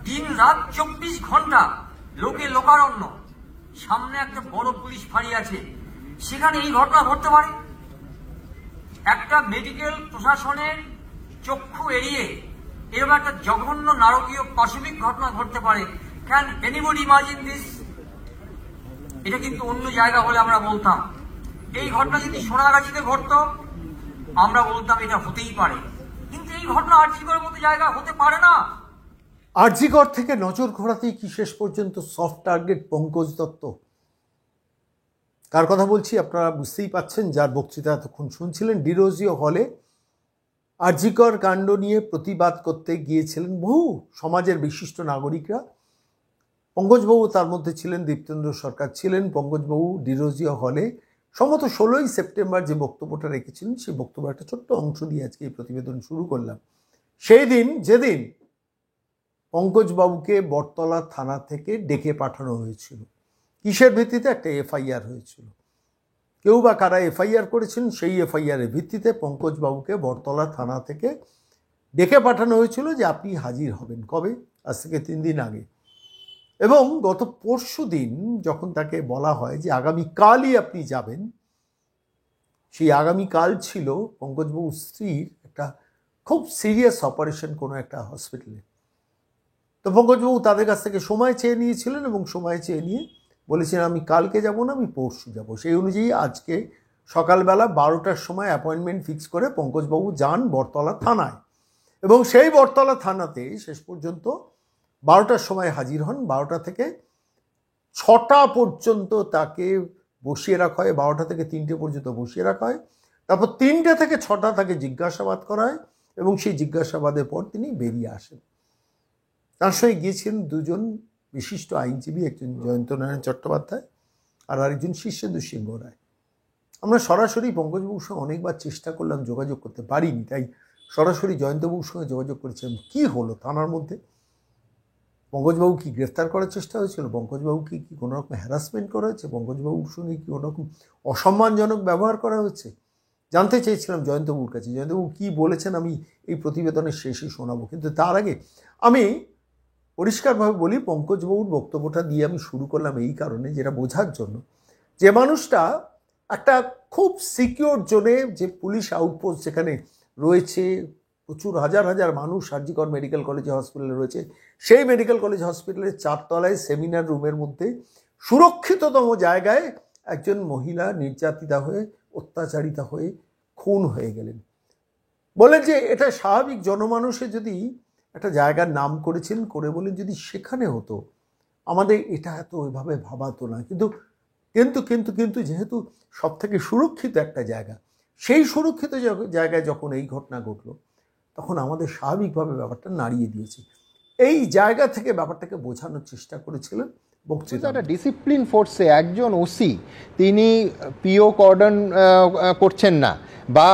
দিন রাত 24 ঘন্টা লোকে লোকারণ্য, সামনে একটা বড় পুলিশ ফাঁড়ি আছে, সেখানে এই ঘটনা ঘটতে পারে? একটা মেডিকেল প্রশাসনের চক্ষু এড়িয়ে এরকম একটা জঘন্য নারকীয় পাশবিক ঘটনা ঘটতে পারে? Can anybody imagine this? এটা কিন্তু অন্য জায়গা হলে আমরা বলতাম, এই ঘটনা যদি সোনাগাছিতে ঘটতো আমরা বলতাম এটা হতেই পারে, কিন্তু এই ঘটনা আরজিকরের মতো জায়গা হতে পারে না। আরজিকর থেকে নজর ঘোরাতেই কি শেষ পর্যন্ত সফট টার্গেট পঙ্কজ দত্ত? কার কথা বলছি আপনারা বুঝতেই পাচ্ছেন, যার বক্তৃতা এতক্ষণ শুনছিলেন। ডিরোজিও হলে আরজিকর কাণ্ড নিয়ে প্রতিবাদ করতে গিয়েছিলেন বহু সমাজের বিশিষ্ট নাগরিকরা। পঙ্কজবাবু তার মধ্যে ছিলেন, দীপ্তেন্দ্র সরকার ছিলেন। পঙ্কজবাবু ডিরোজিও হলে সম্ভবত 16ই সেপ্টেম্বর যে বক্তব্যটা রেখেছিলেন, সেই বক্তব্যের একটা ছোট্ট অংশ দিয়ে আজকে এই প্রতিবেদন শুরু করলাম। সেই দিন, যেদিন পঙ্কজবাবুকে বটতলা থানা থেকে ডেকে পাঠানো হয়েছিল, কিসের ভিত্তিতে? একটা এফআইআর হয়েছিল। কেউ বা কারা এফআইআর করেছেন, সেই এফআইআরের ভিত্তিতে পঙ্কজবাবুকে বটতলা থানা থেকে ডেকে পাঠানো হয়েছিল যে আপনি হাজির হবেন। কবে? আজ থেকে 3 দিন আগে। এবং গত পরশু দিন যখন তাকে বলা হয় যে আগামীকালই আপনি যাবেন, সেই আগামীকাল ছিল পঙ্কজবাবুর স্ত্রীর একটা খুব সিরিয়াস অপারেশন কোনো একটা হসপিটালে। তো পঙ্কজবাবু তাদের কাছ থেকে সময় চেয়ে নিয়েছিলেন এবং সময় চেয়ে নিয়ে বলেছিলেন আমি কালকে যাব না, আমি পরশু যাব। সেই অনুযায়ী আজকে সকালবেলা 12টার সময় অ্যাপয়েন্টমেন্ট ফিক্স করে পঙ্কজবাবু যান বটতলা থানায়, এবং সেই বটতলা থানাতে শেষ পর্যন্ত 12টার সময় হাজির হন। 12টা থেকে 6টা পর্যন্ত তাকে বসিয়ে রাখা হয়, 12টা থেকে 3টে পর্যন্ত বসিয়ে রাখা হয়। তারপর 3টে থেকে 6টা তাকে জিজ্ঞাসাবাদ করা হয় এবং সেই জিজ্ঞাসাবাদের পর তিনি বেরিয়ে আসেন। তার সঙ্গে গিয়েছিলেন 2জন বিশিষ্ট আইনজীবী, একজন জয়ন্তনারায়ণ চট্টোপাধ্যায় আর আরেকজন শীর্ষেন্দু সিংহ রায়। আমরা সরাসরি পঙ্কজবাবুর সঙ্গে অনেকবার চেষ্টা করলাম, যোগাযোগ করতে পারিনি, তাই সরাসরি জয়ন্তবাবুর সঙ্গে যোগাযোগ করেছিলাম। কী হলো থানার মধ্যে? পঙ্কজবাবু কি গ্রেফতার করার চেষ্টা হয়েছিল? পঙ্কজবাবুকে কি কোনো রকম হ্যারাসমেন্ট করা হয়েছে? পঙ্কজবাবুর সঙ্গে কি কোনো রকম অসম্মানজনক ব্যবহার করা হয়েছে? জানতে চেয়েছিলাম জয়ন্তবাবুর কাছে। জয়ন্তবাবু কী বলেছেন আমি এই প্রতিবেদনের শেষে শোনাবো, কিন্তু তার আগে আমি পরিষ্কারভাবে বলি, পঙ্কজবাবুর বক্তব্যটা দিয়ে আমি শুরু করলাম এই কারণে, যেটা বোঝার জন্য যে মানুষটা একটা খুব সিকিউর জোনে, যে পুলিশ আউটপোস্ট যেখানে রয়েছে, প্রচুর হাজার হাজার মানুষ আরজিকর মেডিকেল কলেজ হসপিটালে রয়েছে, সেই মেডিকেল কলেজ হসপিটালের 4 তলায় সেমিনার রুমের মধ্যে সুরক্ষিততম জায়গায় একজন মহিলা নির্যাতিতা হয়ে, অত্যাচারিতা হয়ে খুন হয়ে গেলেন। বলেন যে এটা স্বাভাবিক, জনমানুষে যদি একটা জায়গার নাম করেছেন, করে বলেন যদি সেখানে হতো আমাদের এটা এত ওইভাবে ভাবাতো না। কিন্তু কিন্তু কিন্তু কিন্তু যেহেতু সব থেকে সুরক্ষিত একটা জায়গা, সেই সুরক্ষিত জায়গায় যখন এই ঘটনা ঘটলো, তখন আমাদের স্বাভাবিকভাবে ব্যাপারটা নাড়িয়ে দিয়েছে। এই জায়গা থেকে ব্যাপারটাকে বোঝানোর চেষ্টা করেছিলেন বক্তৃতা। একটা ডিসিপ্লিন ফোর্সে একজন ওসি তিনি পিও কর্ডন করছেন না, বা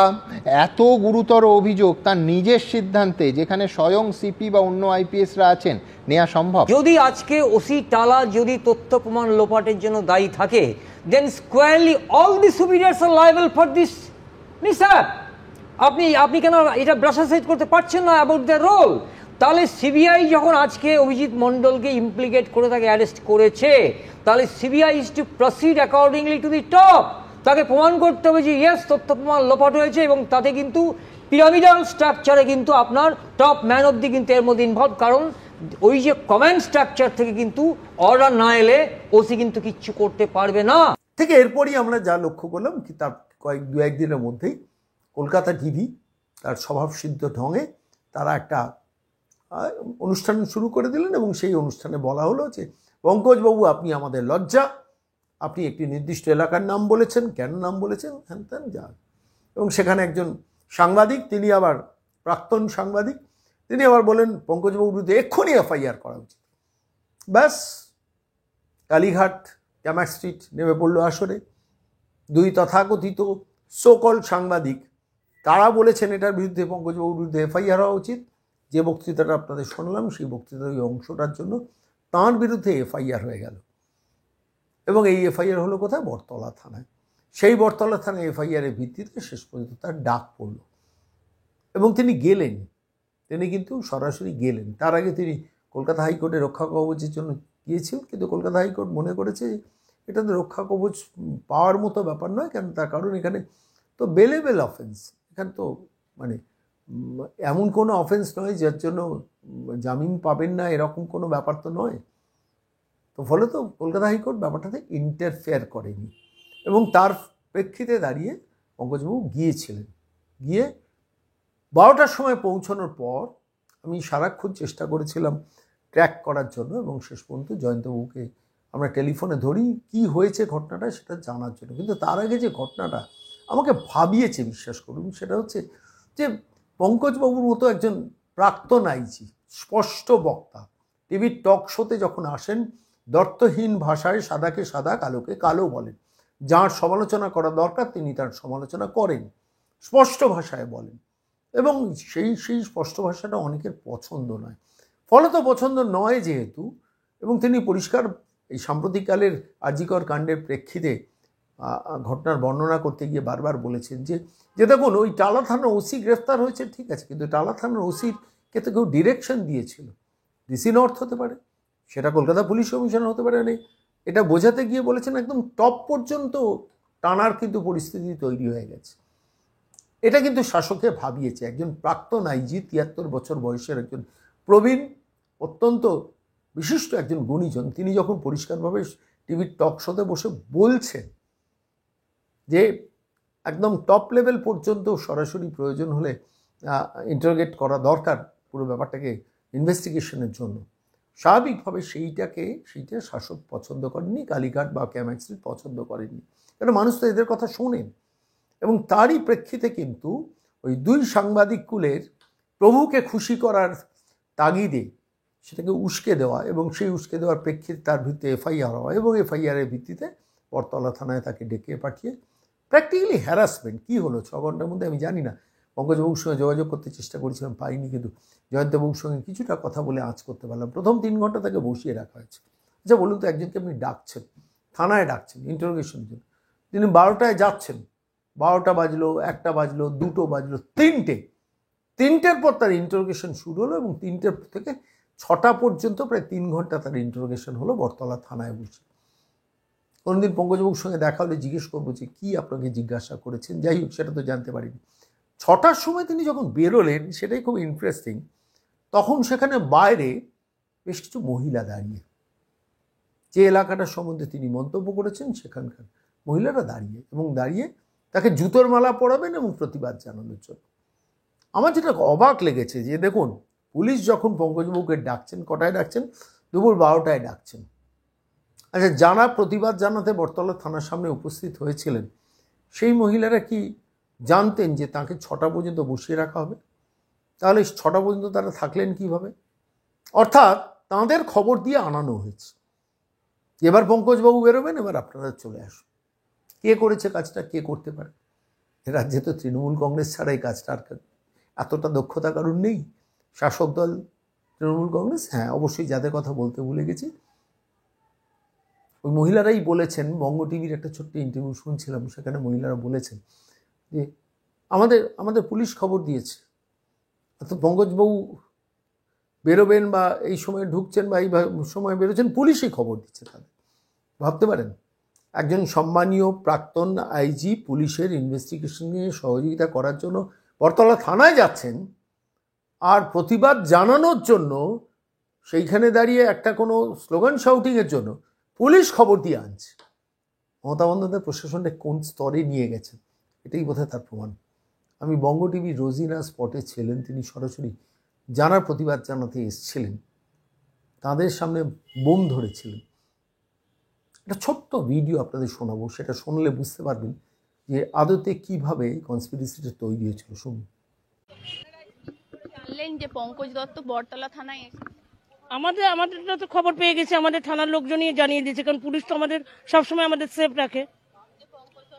এত গুরুতর অভিযোগ তার নিজের সিদ্ধান্তে, যেখানে স্বয়ং সিপি বা অন্য আইপিএসরা আছেন, নেওয়া সম্ভব? যদি আজকে ওসি টালা যদি তথ্য প্রমাণ লোপাটের জন্য দায়ী থাকে, then squarely all the superiors are liable for this. Sir আপনি কেন এটা ব্রাশাসাইড করতে পারছেন না অ্যাবাউট দ্য রোল? তাহলে সিবিআই যখন আজকে অভিজিৎ মণ্ডলকে ইমপ্লিকেট করে তাকে অ্যারেস্ট করেছে, তাহলে CBI is two proceed accordingly to the top. তাকে প্রমাণ করতে হবে যে ইয়েস তথ্য প্রমাণ লোপাট হয়েছে, এবং তাতে কিন্তু পিরামিডাল স্ট্রাকচারে কিন্তু আপনার টপ ম্যান অব্দি কিন্তু এর মধ্যে ইনভলভ, কারণ ওই যে কমান্ড স্ট্রাকচার থেকে কিন্তু অর্ডার না এলে ওসি কিন্তু কিচ্ছু করতে পারবে না। ঠিক এরপরই আমরা যা লক্ষ্য করলাম কি, তার দু একদিনের মধ্যেই কলকাতা টিভি তার স্বভাবসিদ্ধ ঢঙে তারা একটা অনুষ্ঠান শুরু করে দিলেন, এবং সেই অনুষ্ঠানে বলা হলো যে পঙ্কজবাবু আপনি আমাদের লজ্জা, আপনি একটি নির্দিষ্ট এলাকার নাম বলেছেন, কেন নাম বলেছেন, হ্যান ত্যান যা। এবং সেখানে একজন সাংবাদিক, তিনি আবার প্রাক্তন সাংবাদিক, তিনি আবার বলেন পঙ্কজবাবুর বিরুদ্ধে এক্ষুনি এফআইআর করা উচিত। ব্যাস, কালীঘাট ক্যামাক স্ট্রিট নেমে পড়লো আসরে। 2 তথাকথিত সোকল সাংবাদিক তারা বলেছেন এটার বিরুদ্ধে, পঙ্কজবাবুর বিরুদ্ধে এফআইআর হওয়া উচিত। যে বক্তৃতাটা আপনাদের শুনলাম, সেই বক্তৃতার ওই অংশটার জন্য তাঁর বিরুদ্ধে এফআইআর হয়ে গেল, এবং এই এফআইআর হলো কোথায়? বটতলা থানায়। সেই বটতলা থানায় এফআইআরের ভিত্তিতে শেষ পর্যন্ত তার ডাক পড়ল এবং তিনি গেলেন। তিনি কিন্তু সরাসরি গেলেন। তার আগে তিনি কলকাতা হাইকোর্টে রক্ষা কবচের জন্য গিয়েছিল, কিন্তু কলকাতা হাইকোর্ট মনে করেছে এটা তো রক্ষা কবচ পাওয়ার মতো ব্যাপার নয়, কেন তার কারণ এখানে তো বেলেবেল অফেন্স, এখানে তো মানে এমন কোনো অফেন্স নয় যার জন্য জামিন পাবেন না, এরকম কোনো ব্যাপার তো নয়। তো ফলে তো কলকাতা হাইকোর্ট ব্যাপারটাতে ইন্টারফেয়ার করেনি, এবং তার প্রেক্ষিতে দাঁড়িয়ে পঙ্কজবাবু গিয়েছিলেন। গিয়ে 12টার সময় পৌঁছানোর পর আমি সারাক্ষণ চেষ্টা করেছিলাম ট্র্যাক করার জন্য, এবং শেষ পর্যন্ত জয়ন্তবাবুকে আমরা টেলিফোনে ধরি কি হয়েছে ঘটনাটা সেটা জানার জন্য। কিন্তু তার আগে যে ঘটনাটা আমাকে ভাবিয়েছে, বিশ্বাস করুন, সেটা হচ্ছে যে পঙ্কজবাবুর মতো একজন প্রাক্তন আইজি, স্পষ্ট বক্তা, টিভির টক শোতে যখন আসেন দর্থহীন ভাষায় সাদাকে সাদা কালোকে কালো বলেন, যার সমালোচনা করা দরকার তিনি তার সমালোচনা করেন, স্পষ্ট ভাষায় বলেন, এবং সেই স্পষ্ট ভাষাটা অনেকের পছন্দ নয়। ফলত পছন্দ নয় যেহেতু, এবং তিনি পরিষ্কার এই সাম্প্রতিককালের আরজিকর কাণ্ডের প্রেক্ষিতে ঘটনার বর্ণনা করতে গিয়ে বারবার বলেছেন যে দেখুন ওই টালা থানার ওসি গ্রেফতার হয়েছে ঠিক আছে, কিন্তু টালা থানার ওসির কে তো কেউ ডিরেকশন দিয়েছিল, ডিসি নর্থ হতে পারে, সেটা কলকাতা পুলিশ কমিশনার হতে পারে, এটা বোঝাতে গিয়ে বলেছেন একদম টপ পর্যন্ত টানার কিন্তু পরিস্থিতি তৈরি হয়ে গেছে। এটা কিন্তু শাসককে ভাবিয়েছে। একজন প্রাক্তন আইজি, 73 বছর বয়সের একজন প্রবীণ, অত্যন্ত বিশিষ্ট একজন গুণীজন, তিনি যখন পরিষ্কারভাবে টিভির টক শোতে বসে বলছেন যে একদম টপ লেভেল পর্যন্ত সরাসরি প্রয়োজন হলে ইন্টারোগেট করা দরকার পুরো ব্যাপারটাকে ইনভেস্টিগেশনের জন্য, স্বাভাবিকভাবে সেইটা শাসক পছন্দ করেননি, কালীঘাট বা ক্যামাক্সি পছন্দ করেননি, কারণ মানুষ তো এদের কথা শোনেন। এবং তারই প্রেক্ষিতে কিন্তু ওই দুই সাংবাদিক কুলের প্রভুকে খুশি করার তাগিদে সেটাকে উস্কে দেওয়া, এবং সেই উস্কে দেওয়ার প্রেক্ষিতে তার ভিত্তিতে এফআইআর হওয়া, এবং এফআইআরের ভিত্তিতে বটতলা থানায় তাকে ডেকে পাঠিয়ে প্র্যাকটিক্যালি হ্যারাসমেন্ট। কী হলো 6 ঘন্টার মধ্যে আমি জানি না। পঙ্কজবাবুর সঙ্গে যোগাযোগ করতে চেষ্টা করেছিলাম, পাইনি, কিন্তু জয়ন্তবাবুর সঙ্গে কিছুটা কথা বলে আঁচ করতে পারলাম। প্রথম 3 ঘন্টা তাকে বসিয়ে রাখা হয়েছে। আচ্ছা বলুন তো, একজনকে আপনি ডাকছেন, থানায় ডাকছেন ইন্টারোগেশনের জন্য, তিনি 12টায় যাচ্ছেন, 12টা বাজলো, 1টা বাজলো, 2টো বাজলো, 3টের পর তার ইন্টারোগেশন শুরু হলো, এবং 3টের থেকে 6টা পর্যন্ত প্রায় 3 ঘন্টা তার ইন্টারোগেশন হলো বটতলা থানায় বসে। কোনোদিন পঙ্কজবাবুর সঙ্গে দেখা হলে জিজ্ঞেস করবো যে কী আপনাকে জিজ্ঞাসা করেছেন, যাই হোক সেটা তো জানতে পারিনি। 6টার সময় তিনি যখন বেরোলেন, সেটাই খুব ইন্টারেস্টিং, তখন সেখানে বাইরে বেশ কিছু মহিলা দাঁড়িয়ে, যে এলাকাটার সম্বন্ধে তিনি মন্তব্য করেছেন সেখানকার মহিলারা দাঁড়িয়ে, এবং দাঁড়িয়ে তাকে জুতোর মালা পরাবেন এবং প্রতিবাদ জানানোর জন্য। আমার যেটা অবাক লেগেছে যে দেখুন, পুলিশ যখন পঙ্কজবাবুকে ডাকছেন, কটায় ডাকছেন? দুপুর 12টায় ডাকছেন। আচ্ছা, যারা প্রতিবাদ জানাতে বটতলা থানার সামনে উপস্থিত হয়েছিলেন সেই মহিলারা কি জানতেন যে তাকে 6টা পর্যন্ত বসিয়ে রাখা হবে? তাহলে 6টা পর্যন্ত তারা থাকলেন কিভাবে? অর্থাৎ তাঁদের খবর দিয়ে আনানো হয়েছে, এবার পঙ্কজবাবু বেরোবেন, এবার আপনারা চলে আসুন। কে করেছে কাজটা, কে করতে পারে? রাজ্যে তো তৃণমূল কংগ্রেস ছাড়া এই কাজটা আর এতটা দক্ষতা কারণ নেই। শাসক দল তৃণমূল কংগ্রেস, হ্যাঁ অবশ্যই, যাদের কথা বলতে ভুলে গেছি, ওই মহিলারাই বলেছেন, বঙ্গ টিভির একটা ছোট্ট ইন্টারভিউ শুনছিলাম, সেখানে মহিলারা বলেছেন যে আমাদের পুলিশ খবর দিয়েছে, অর্থাৎ পঙ্কজবাবু বেরোবেন বা এই সময় ঢুকছেন বা এই সময় বেরোচ্ছেন, পুলিশই খবর দিচ্ছে তাদের। ভাবতে পারেন, একজন সম্মানীয় প্রাক্তন আইজি পুলিশের ইনভেস্টিগেশনে সহযোগিতা করার জন্য বটতলা থানায় যাচ্ছেন, আর প্রতিবাদ জানানোর জন্য সেইখানে দাঁড়িয়ে একটা কোনো স্লোগান শাউটিংয়ের জন্য পুলিশ খবর দিয়ে আনছে। মমতা বন্দ্যোপাধ্যায় প্রশাসনটা কোন স্তরে নিয়ে গেছেন, এটাই বোধহয় তার প্রমাণ। আমি বঙ্গ টিভি রোজিনা স্পটে ছিলেন, তিনি সরাসরি যারা প্রতিবাদ জানাতে এসেছিলেন তাদের সামনে বোম ধরেছিলেন। একটা ছোট্ট ভিডিও আপনাদের শোনাবো, সেটা শুনলে বুঝতে পারবেন যে আদতে কিভাবে কনস্পিরেসিটা তৈরি হয়েছিল। শুনুন। জানলেন যে পঙ্কজ দত্ত বটতলা থানায় আমাদের তো খবর পেয়ে গেছে, আমাদের থানার লোকজনই জানিয়ে দিয়েছে, কারণ পুলিশ তো আমাদের সবসময় আমাদের সেফ রাখে।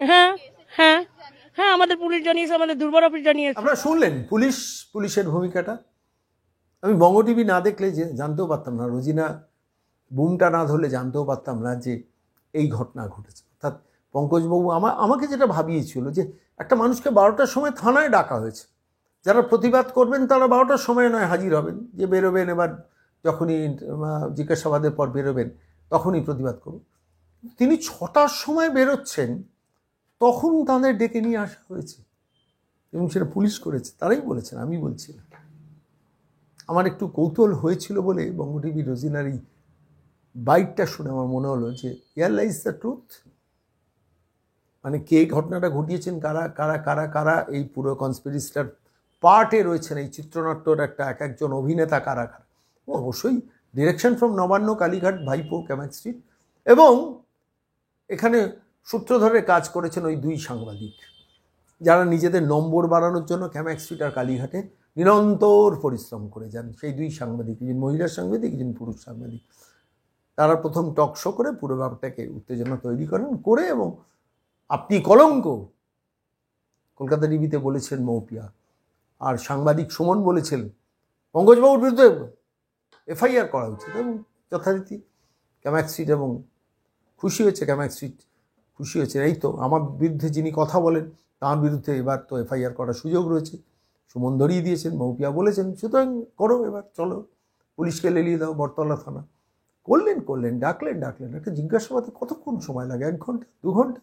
হ্যাঁ হ্যাঁ হ্যাঁ, আমাদের পুলিশ জানিয়েছে, আমাদের দুর্বার অফিস জানিয়েছে। আপনারা শুনলেন পুলিশের ভূমিকাটা। আমি বঙ্গ টিভি না দেখলে জানতেও পারতাম না, রোজিনা বুমটা না ধরলে জানতেও পারতাম না যে এই ঘটনা ঘটেছে। অর্থাৎ পঙ্কজবাবু আমাকে যেটা ভাবিয়েছিল যে একটা মানুষকে 12টার সময় থানায় ডাকা হয়েছে, যারা প্রতিবাদ করবেন তারা 12টার সময় নয় হাজির হবেন, যে বেরোবেন এবার যখনই জিজ্ঞাসাবাদের পর বেরোবেন তখনই প্রতিবাদ করব। তিনি 6টার সময় বেরোচ্ছেন, তখন তাদের ডেকে নিয়ে আসা হয়েছে এবং সেটা পুলিশ করেছে, তারাই বলেছেন, আমি বলছি না। আমার একটু কৌতূহল হয়েছিল বলে বঙ্গ টিভি রোজিনার এই বাইটটা শুনে আমার মনে হলো যে হিয়ার লাইজ দ্য ট্রুথ। মানে কে ঘটনাটা ঘটিয়েছেন, কারা কারা কারা কারা এই পুরো কনস্পিরেসিটার পার্টে রয়েছেন, এই চিত্রনাট্যর একটা এক একজন অভিনেতা কারা কারা। অবশ্যই ডিরেকশন ফ্রম নবান্ন, কালীঘাট, ভাইপো, ক্যামাক স্ট্রিট, এবং এখানে সূত্রধরে কাজ করেছেন ওই 2 সাংবাদিক যারা নিজেদের নম্বর বাড়ানোর জন্য ক্যামাক স্ট্রিট আর কালীঘাটে নিরন্তর পরিশ্রম করে যান। সেই 2 সাংবাদিক, একজন মহিলা সাংবাদিক, একজন পুরুষ সাংবাদিক, তারা প্রথম টক শো করে পুরো ব্যাপারটাকে উত্তেজনা তৈরি করেন করে, এবং আপনি কলঙ্ক কলকাতা টিভিতে বলেছেন মৌপিয়া, আর সাংবাদিক সুমন বলেছিলেন পঙ্কজবাবুর বিরুদ্ধে এফআইআর করা উচিত, এবং যথারীতি ক্যামাক স্ট্রিট এবং খুশি হয়েছে, ক্যামাক স্ট্রিট খুশি হয়েছে, এই তো আমার বিরুদ্ধে যিনি কথা বলেন তার বিরুদ্ধে এবার তো এফআইআর করার সুযোগ রয়েছে। সুমন ধরিয়ে দিয়েছেন, মৌপিয়া বলেছেন সুতরাং করো, এবার চলো পুলিশকে লেলিয়ে দাও বটতলা থানা। করলেন, ডাকলেন, একটা জিজ্ঞাসাবাদে কতক্ষণ সময় লাগে? 1 ঘন্টা, 2 ঘন্টা,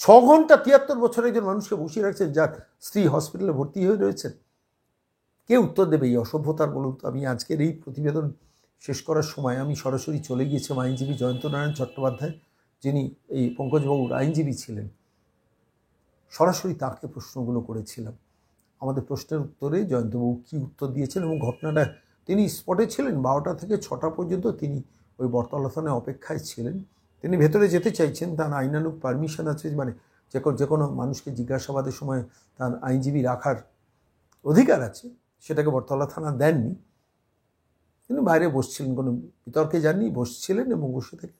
6 ঘন্টা 73 বছরের একজন মানুষকে বসিয়ে রাখছেন, যার স্ত্রী হসপিটালে ভর্তি হয়ে রয়েছেন। কে উত্তর দেবে এই অসভ্যতার? বলুন তো। আমি আজকের এই প্রতিবেদন শেষ করার সময় আমি সরাসরি চলে গিয়েছিলাম আইনজীবী জয়ন্ত নারায়ণ চট্টোপাধ্যায়, যিনি এই পঙ্কজবাবুর আইনজীবী ছিলেন, সরাসরি তাকে প্রশ্নগুলো করেছিলাম। আমাদের প্রশ্নের উত্তরে জয়ন্তবাবু কী উত্তর দিয়েছেন, এবং ঘটনাটা তিনি স্পটে ছিলেন 12টা থেকে 6টা পর্যন্ত তিনি ওই বটতলা থানায় অপেক্ষায় ছিলেন। তিনি ভেতরে যেতে চাইছেন, তার আইনানুগ পারমিশন আছে, মানে যে কোনো মানুষকে জিজ্ঞাসাবাদের সময় তার আইনজীবী রাখার অধিকার আছে, সেটাকে বটতলা থানা দেননি। তিনি বাইরে বসছিলেন, কোনো বিতর্কে যাননি, বসছিলেন, এবং বসে থেকে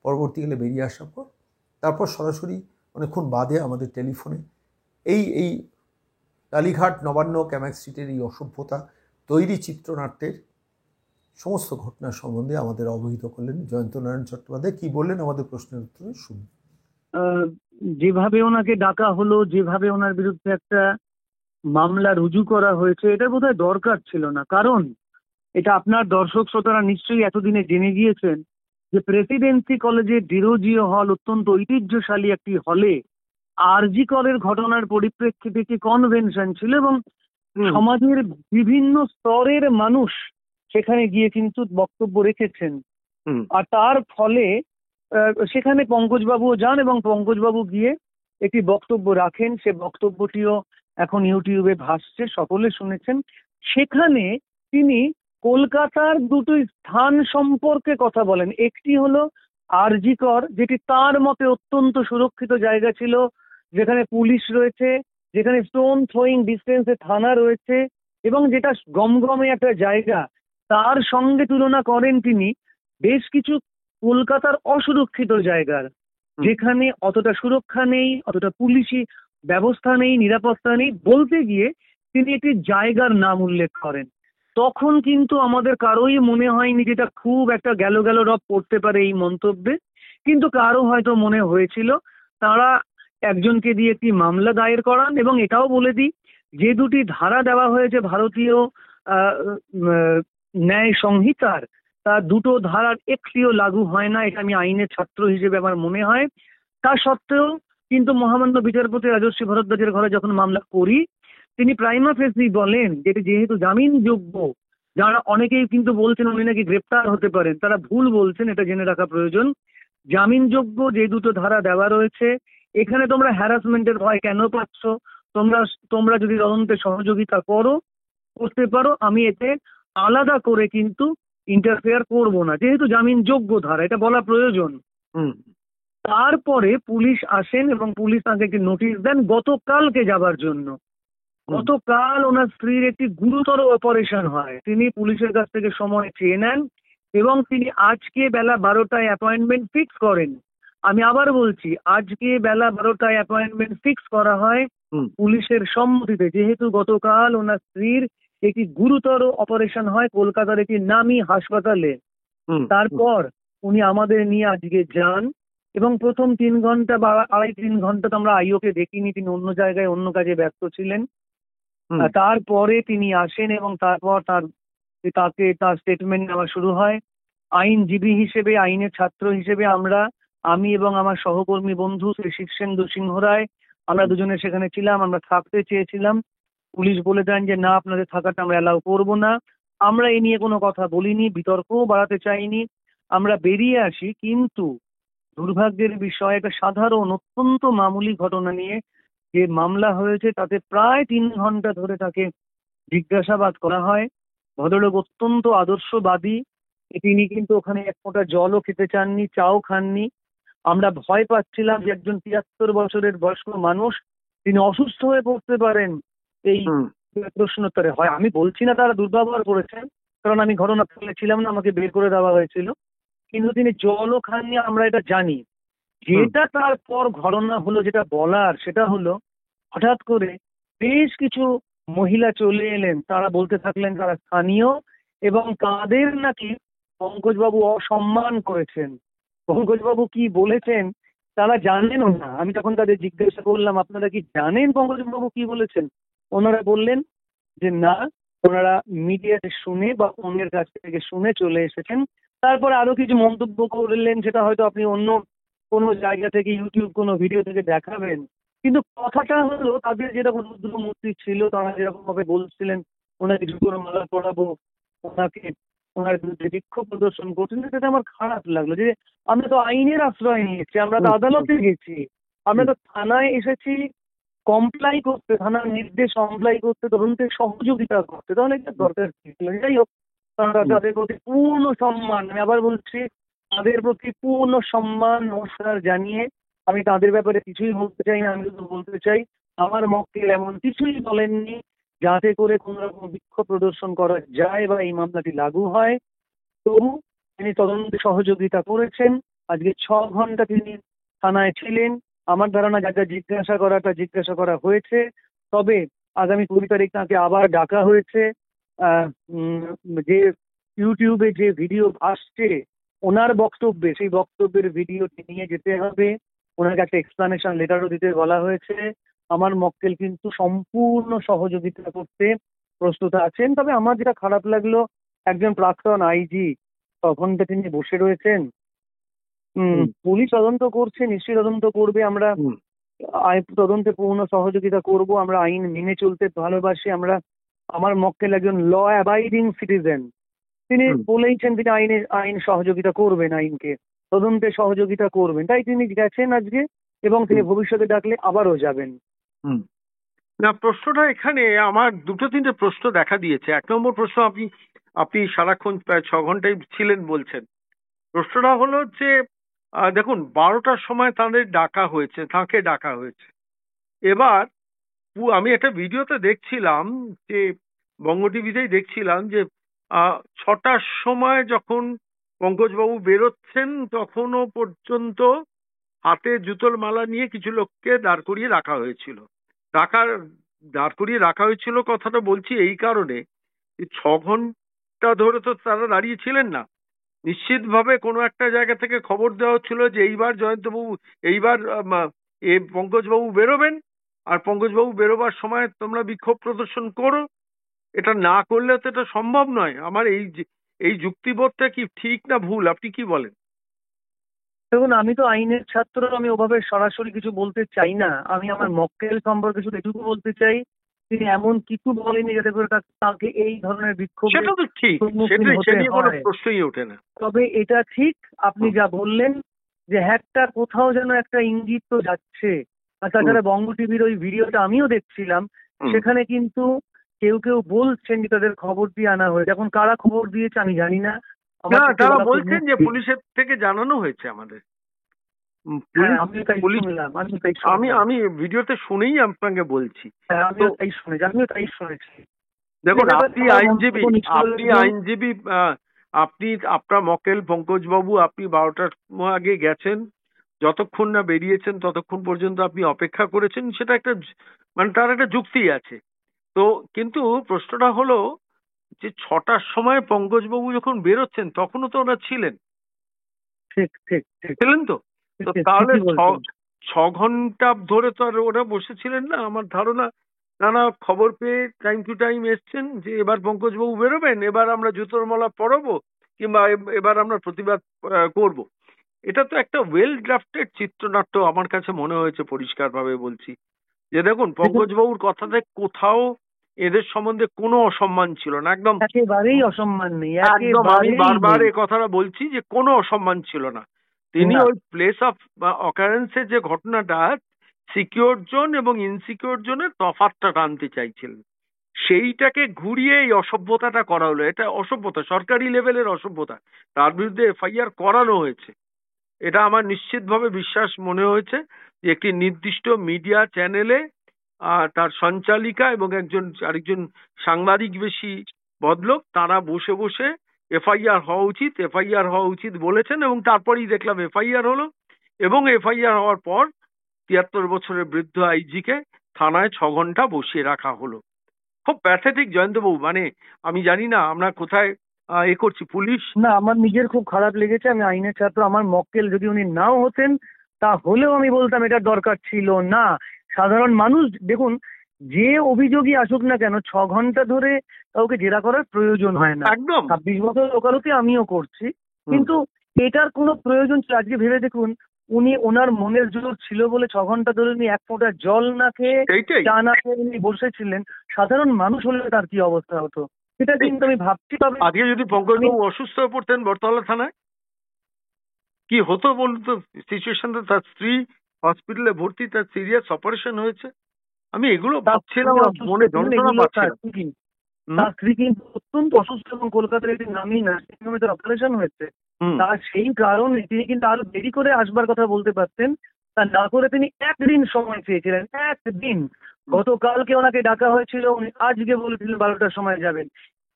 পরবর্তীকালে বেরিয়ে আসার পর তারপর সরাসরি অনেকক্ষণ বাদে আমাদের টেলিফোনে এই কালীঘাট, নবান্ন, ক্যামাক স্ট্রিটের এই অসভ্যতা তৈরি চিত্রনাট্যের সমস্ত ঘটনা সম্বন্ধে আমাদের অবহিত করলেন জয়ন্ত নারায়ণ চট্টোপাধ্যায়। কি বললেন আমাদের প্রশ্নের উত্তরে শুনুন। যেভাবে ওনাকে ডাকা হলো, যেভাবে ওনার বিরুদ্ধে একটা মামলা রুজু করা হয়েছে, এটা বোধহয় দরকার ছিল না। কারণ এটা আপনার দর্শক শ্রোতারা নিশ্চয়ই এতদিনে জেনে গিয়েছেন যে প্রেসিডেন্সি কলেজের ডিরোজিও হল অত্যন্ত ঐতিহ্যশালী একটি হলে আরজি করের ঘটনার পরিপ্রেক্ষিতে একটি কনভেনশন ছিল, এবং সমাজের বিভিন্ন স্তরের মানুষ সেখানে গিয়ে কিন্তু বক্তব্য রেখেছেন। আর তার ফলে সেখানে পঙ্কজবাবুও যান, এবং পঙ্কজবাবু গিয়ে একটি বক্তব্য রাখেন। সে বক্তব্যটিও এখন ইউটিউবে ভাসছে, সকলে শুনেছেন। সেখানে তিনি কলকাতার 2টি স্থান সম্পর্কে কথা বলেন। একটি হলো আরজি কর, যেটি তার মতে অত্যন্ত সুরক্ষিত জায়গা ছিল, যেখানে পুলিশ রয়েছে, যেখানে স্টোন থ্রোয়িং ডিস্টেন্সে থানা রয়েছে, এবং যেটা গমগমে একটা জায়গা। তার সঙ্গে তুলনা করেন তিনি বেশ কিছু কলকাতার অসুরক্ষিত জায়গার, যেখানে অতটা সুরক্ষা নেই, অতটা পুলিশি ব্যবস্থা নেই, নিরাপত্তা নেই। বলতে গিয়ে তিনি একটি জায়গার নাম উল্লেখ করেন। তখন কিন্তু আমাদের কারোই মনে হয়নি যেটা খুব একটা গেল রব পড়তে পারে এই মন্তব্যে, কিন্তু কারো হয়তো মনে হয়েছিল। তারা একজনকে দিয়ে একটি মামলা দায়ের করান, এবং এটাও বলে দিই যে 2টি ধারা দেওয়া হয়েছে ভারতীয় ন্যায় সংহিতার, তার 2টো ধারার একটিও লাগু হয় না। এটা আমি আইনের ছাত্র হিসেবে আমার মনে হয়। তা সত্ত্বেও কিন্তু মহামান্য বিচারপতি রাজর্ষি ভরদ্বাজের ঘরে যখন মামলা করি, তিনি প্রাইমা ফেসি বলেন যেটি যেহেতু জামিনযোগ্য, যারা অনেকেই কিন্তু বলছেন উনি নাকি গ্রেপ্তার হতে পারেন, তারা ভুল বলছেন, এটা জেনে রাখা প্রয়োজন। জামিনযোগ্য যে 2টো ধারা দেওয়া রয়েছে, এখানে তোমরা হ্যারাসমেন্টের ভয় কেন পাচ্ছ? তোমরা যদি তদন্তে সহযোগিতা করতে পারো, আমি এতে আলাদা করে কিন্তু ইন্টারফেয়ার করব না, যেহেতু জামিনযোগ্য ধারা, এটা বলা প্রয়োজন। তারপরে পুলিশ আসেন, এবং পুলিশ তাকে একটি নোটিশ দেন গতকালকে যাবার জন্য। গতকাল ওনার স্ত্রীর একটি গুরুতর অপারেশন হয়, তিনি পুলিশের কাছ থেকে সময় চেয়ে নেন, এবং তিনি আজকে বেলা 12টায় অ্যাপয়েন্টমেন্ট ফিক্স করেন। আমি আবার বলছি, আজকে বেলা 12টায় অ্যাপয়েন্টমেন্ট ফিক্স করা হয় পুলিশের সম্মতিতে, যেহেতু গতকাল ওনার স্ত্রীর একটি গুরুতর অপারেশন হয় কলকাতার একটি নামী হাসপাতালে। তারপর উনি আমাদের নিয়ে আজকে যান, এবং প্রথম 3 ঘন্টা বা 2.5-3 ঘন্টা তো আমরা আইওকে দেখিনি, তিনি অন্য জায়গায় অন্য কাজে ব্যস্ত ছিলেন। তারপরে তিনি আসেন, এবং তারপর তার তাকে তার স্টেটমেন্ট নেওয়া শুরু হয়। আইনজীবী হিসেবে, আইনের ছাত্র হিসেবে আমি এবং আমার সহকর্মী বন্ধু শ্রী শীর্ষেন্দু সিংহ রায়, আমরা দুজনে সেখানে ছিলাম। আমরা থাকতে চেয়েছিলাম, পুলিশ বলে দেন যে না, আপনাদের থাকাটা আমরা অ্যালাউ করবো না। আমরা এ নিয়ে কোনো কথা বলিনি, বিতর্কও বাড়াতে চাইনি, আমরা বেরিয়ে আসি। কিন্তু দুর্ভাগ্যের বিষয়, একটা সাধারণ অত্যন্ত মামুলি ঘটনা নিয়ে যে মামলা হয়েছে তাতে প্রায় 3 ঘন্টা ধরে তাকে জিজ্ঞাসাবাদ করা হয়। ভদ্রলোক অত্যন্ত আদর্শবাদী, তিনি কিন্তু ওখানে এক ফোঁটা জলও খেতে চাননি, চাও খাননি। আমরা ভয় পাচ্ছিলাম যে একজন 73 বছরের বয়স্ক মানুষ, তিনি অসুস্থ হয়ে পড়তে পারেন এই প্রশ্নোত্তরে। হয় আমি বলছি না তারা দুর্ব্যবহার করেছেন, কারণ আমি ঘটনাস্থলে ছিলাম না, আমাকে বের করে দেওয়া হয়েছিল, কিন্তু তিনি জলও খাননি, আমরা এটা জানি। যেটা তারপর ঘটনা হলো, যেটা বলার সেটা হলো, হঠাৎ করে বেশ কিছু মহিলা চলে এলেন, তারা বলতে থাকলেন তারা স্থানীয় এবং তাদের নাকি পঙ্কজবাবু অসম্মান করেছেন। পঙ্কজবাবু কি বলেছেন তারা জানেনও না। আমি তখন তাদের জিজ্ঞাসা করলাম, আপনারা কি জানেন পঙ্কজবাবু কি বলেছেন? ওনারা বললেন যে না, ওনারা মিডিয়াতে শুনে বা অন্যের কাছ থেকে শুনে চলে এসেছেন। তারপর আরো কিছু মন্তব্য করলেন, সেটা হয়তো আপনি অন্য কোনো জায়গা থেকে, ইউটিউব কোনো ভিডিও থেকে দেখাবেন। কিন্তু কথাটা হলো, তাদের যেরকম রুদ্রমূর্তি ছিল, তারা যেরকম ভাবে বলছিলেন ওনাকে জুতোর মালা পরাবো, ওনার বিরুদ্ধে বিক্ষোভ প্রদর্শন করছেন, সেটা আমার খারাপ লাগলো। যে আমরা তো আইনের আশ্রয় নিয়েছি, আমরা তো আদালতে গেছি, আমরা তো থানায় এসেছি কমপ্লাই করতে, থানার নির্দেশ কমপ্লাই করতে, তদন্তের সহযোগিতা করতে, তাহলে এটা দরকার ছিল। যাই হোক, তাদের প্রতি পূর্ণ সম্মান, আমি আবার বলছি, তাদের প্রতি পূর্ণ সম্মান, নমস্কার জানিয়ে আমি তাদের ব্যাপারে কিছুই বলতে চাই না। আমি শুধু বলতে চাই, আমার মক্কেল এমন কিছুই বলেননি যাতে করে কোন রকম বিক্ষোভ প্রদর্শন করা যায় বা এই মামলাটি লাগু হয়। তবু তিনি তদন্তে সহযোগিতা করেছেন। আজকে 6 ঘন্টা তিনি থানায় ছিলেন। আমার ধারণা যা যা জিজ্ঞাসা করা হয়েছে। তবে আগামী 20 তারিখ তাকে আবার ডাকা হয়েছে। যে ইউটিউবে যে ভিডিও আসছে ওনার বক্তব্যে, সেই বক্তব্যের ভিডিওটি নিয়ে যেতে হবে। ওনাকে একটা এক্সপ্লানেশন লেটারও দিতে বলা হয়েছে। আমার মক্কেল কিন্তু সম্পূর্ণ সহযোগিতা করতে প্রস্তুত আছেন। তবে আমার যেটা খারাপ লাগলো, একজন প্রাক্তন আইজি 6 ঘন্টা তিনি বসে রয়েছেন। পুলিশ তদন্ত করছে, নিশ্চয়ই তদন্ত করবে। আমরা তদন্তে পূর্ণ সহযোগিতা করব। আমরা আইন মেনে চলতে ভালোবাসি। আমার মক্কেল একজন ল অ্যাবাইডিং সিটিজেন। তিনি বলেইছেন তিনি আইন সহযোগিতা করবেন, আইনকে তদন্তে সহযোগিতা করবেন। তাই তিনি গেছেন আজকে এবং তিনি ভবিষ্যতে ডাকলে আবারও যাবেন। না, প্রশ্নটা এখানে আমার 2-3টে প্রশ্ন দেখা দিয়েছে। 1 নম্বর প্রশ্ন, আপনি সারাক্ষণ প্রায় 6 ঘন্টায় ছিলেন বলছেন। প্রশ্নটা হলো যে দেখুন, 12টার সময় তাকে ডাকা হয়েছে। এবার আমি একটা ভিডিওতে দেখছিলাম, যে বঙ্গ টিভিতেই দেখছিলাম, যে 6টার সময় যখন পঙ্কজবাবু বেরোচ্ছেন তখনও পর্যন্ত হাতে জুতোর মালা নিয়ে কিছু লোককে দাঁড় করিয়ে রাখা হয়েছিল। কথাটা বলছি এই কারণে, 6 ঘন্টা ধরে তো তারা দাঁড়িয়ে ছিলেন না। নিশ্চিতভাবে কোনো একটা জায়গা থেকে খবর দেওয়া হচ্ছিল যে এইবার পঙ্কজবাবু বেরোবেন, আর পঙ্কজবাবু বেরোবার সময় তোমরা বিক্ষোভ প্রদর্শন করো। এটা না করলে তো এটা সম্ভব নয়। আমার এই যুক্তিবোধটা কি ঠিক না ভুল, আপনি কি বলেন? দেখুন, আমি তো আইনের ছাত্র, আমি ওভাবে সরাসরি কিছু বলতে চাই না। আমি আমার মক্কেল সম্পর্কে শুধু এটুকু বলতে চাই, তিনি এমন কিছু বলেনি যাতে করে তাকে এই ধরনের বিক্ষোভ সেটা তো ঠিক, সেটা কোনো প্রশ্নই ওঠে না। তবে এটা ঠিক আপনি যা বললেন, যে একটা কোথাও যেন একটা ইঙ্গিত তো যাচ্ছে। আর তাছাড়া বঙ্গ টিভির ওই ভিডিওটা আমিও দেখছিলাম, সেখানে কিন্তু কেউ কেউ বলছেন যে তাদের খবর দিয়ে আনা হয়েছে। এখন কারা খবর দিয়েছে আমি জানি না। তারা বলছেন যে পুলিশের থেকে জানানো হয়েছে আমাদের। আমি ভিডিওতে শুনেই আপনাকে বলছি। আমিও তাই শুনেছি। দেখুন, আপনি আইনজীবী, আপনার মক্কেল পঙ্কজবাবু, আপনি 12টার আগে গেছেন, যতক্ষণ না বেরিয়েছেন ততক্ষণ পর্যন্ত আপনি অপেক্ষা করেছেন। সেটা একটা তার একটা যুক্তি আছে। তো কিন্তু প্রশ্নটা হলো যে 6টার সময় পঙ্কজবাবু যখন বেরোচ্ছেন তখনও তো ওরা ছিলেন। ছিলেন তো তাহলে 6 ঘন্টা ধরে তো আর ওরা বসেছিলেন না। আমার ধারণা নানা খবর পেয়ে টাইম টু টাইম এসছেন যে এবার পঙ্কজবাবু বেরোবেন, এবার আমরা জুতোর মালা পরাবো, কিংবা এবার আমরা প্রতিবাদ করব। এটা তো একটা ওয়েল ড্রাফটেড চিত্রনাট্য আমার কাছে মনে হয়েছে, পরিষ্কারভাবে বলছি। যে দেখুন, পঙ্কজবাবুর কথাতে কোথাও এদের সম্বন্ধে কোনো অসম্মান ছিল না, একদম একেবারেই অসম্মান নেই, একদম। আমি একেবারেই বারবার নেই। এই কথাটা বলছি যে কোনো অসম্মান ছিল না। তিনি না। ওই প্লেস অফ অকারেন্সের যে ঘটনাটা, সিকিউর জোন এবং ইনসিকিউর জোনের তফাৎটা টানতে চাইছিলেন, সেইটাকে ঘুরিয়ে এই অসভ্যতাটা করা হলো। এটা অসভ্যতা, সরকারি লেভেলের অসভ্যতা। তার বিরুদ্ধে এফআইআর করানো হয়েছে। এটা আমার নিশ্চিতভাবে বিশ্বাস মনে হয়েছে যে একটি নির্দিষ্ট মিডিয়া চ্যানেলে তার সঞ্চালিকা এবং আরেকজন সাংবাদিক বেশি ভদ্রলোক, তারা বসে বসে এফআইআর হওয়া উচিত, এফআইআর হওয়া উচিত বলেছেন, এবং তারপরেই দেখলাম এফআইআর হলো। এবং এফআইআর হওয়ার পর 73 বছরের বৃদ্ধ আইজিকে থানায় 6 ঘন্টা বসিয়ে রাখা হলো। খুব প্যাথেটিক জয়ন্তবাবু। মানে আমি জানি না আমরা কোথায় করছি। পুলিশ না, আমার নিজের খুব খারাপ লেগেছে। আমি আইনের ছাত্র, আমার মক্কেল যদি উনি নাও হতেন তাহলেও আমি বলতাম এটার দরকার ছিল না। সাধারণ মানুষ দেখুন, যে অভিযোগই আসুক না কেন 6 ঘন্টা ধরে কাউকে জেরা করার প্রয়োজন হয় না। একদম 26 বছর ওকালতি আমিও করছি, কিন্তু এটার কোনো প্রয়োজন ছিল? আজকে ভেবে দেখুন, উনি ওনার মনের জোর ছিল বলে 6 ঘন্টা ধরে উনি এক ফোঁটা জল না খেয়ে, সেইটাই। চা না খেয়ে উনি বসেছিলেন। সাধারণ মানুষ হলে তার কি অবস্থা হতো সেটা কিন্তু আমি ভাবছি। তবে আজকে যদি পঙ্কজবাবু অসুস্থ হয়ে পড়তেন বটতলা থানায়, কি হতো বলুন তো? সিচুয়েশনটা, তার স্ত্রী হসপিটালে ভর্তি, তার সিরিয়াস অপারেশন হয়েছে। আমি এগুলো ভাবছিলাম, আমার মনে যন্ত্রণা পাচ্ছিলাম। তার স্ত্রী কিন্তু অত্যন্ত অসুস্থ এবং কলকাতার একটি নামী নার্সিং হোমে তার অপারেশন হয়েছে। তার সেই কারণে তিনি কিন্তু আরো দেরি করে আসবার কথা বলতে পারতেন, তা না করে তিনি একদিন সময় চেয়েছিলেন, একদিন। গতকালকে ওনাকে ডাকা হয়েছিল, উনি আজকে বলেছিলেন 12টার সময় যাবেন।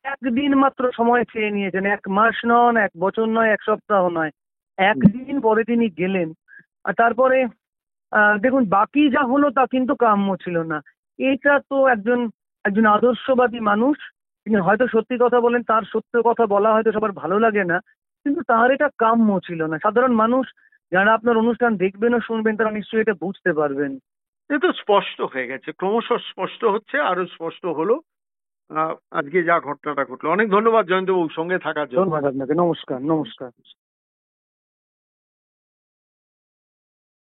একদিন মাত্র সময় চেয়ে নিয়েছেন, 1 মাস নন, 1 বছর নয়, 1 সপ্তাহ নয়, একদিন পরে তিনি গেলেন। আর তারপরে দেখুন, বাকি যা হলো তা কিন্তু কাম্য ছিল না। এটা তো একজন একজন আদর্শবাদী মানুষ, তিনি হয়তো সত্যি কথা বলেন, তার সত্য কথা বলা হয়তো সবার ভালো লাগে না, কিন্তু তার এটা কাম্য ছিল না। সাধারণ মানুষ যারা আপনার অনুষ্ঠান দেখবেন ও শুনবেন তারা নিশ্চয়ই এটা বুঝতে পারবেন। এ তো স্পষ্ট হয়ে গেছে, ক্রমশ স্পষ্ট হচ্ছে, আরো স্পষ্ট হলো আজকে যা ঘটনাটা ঘটলো। অনেক ধন্যবাদ জয়ন্তবাবু সঙ্গে থাকার জন্য। ধন্যবাদ আপনাকে। নমস্কার, নমস্কার।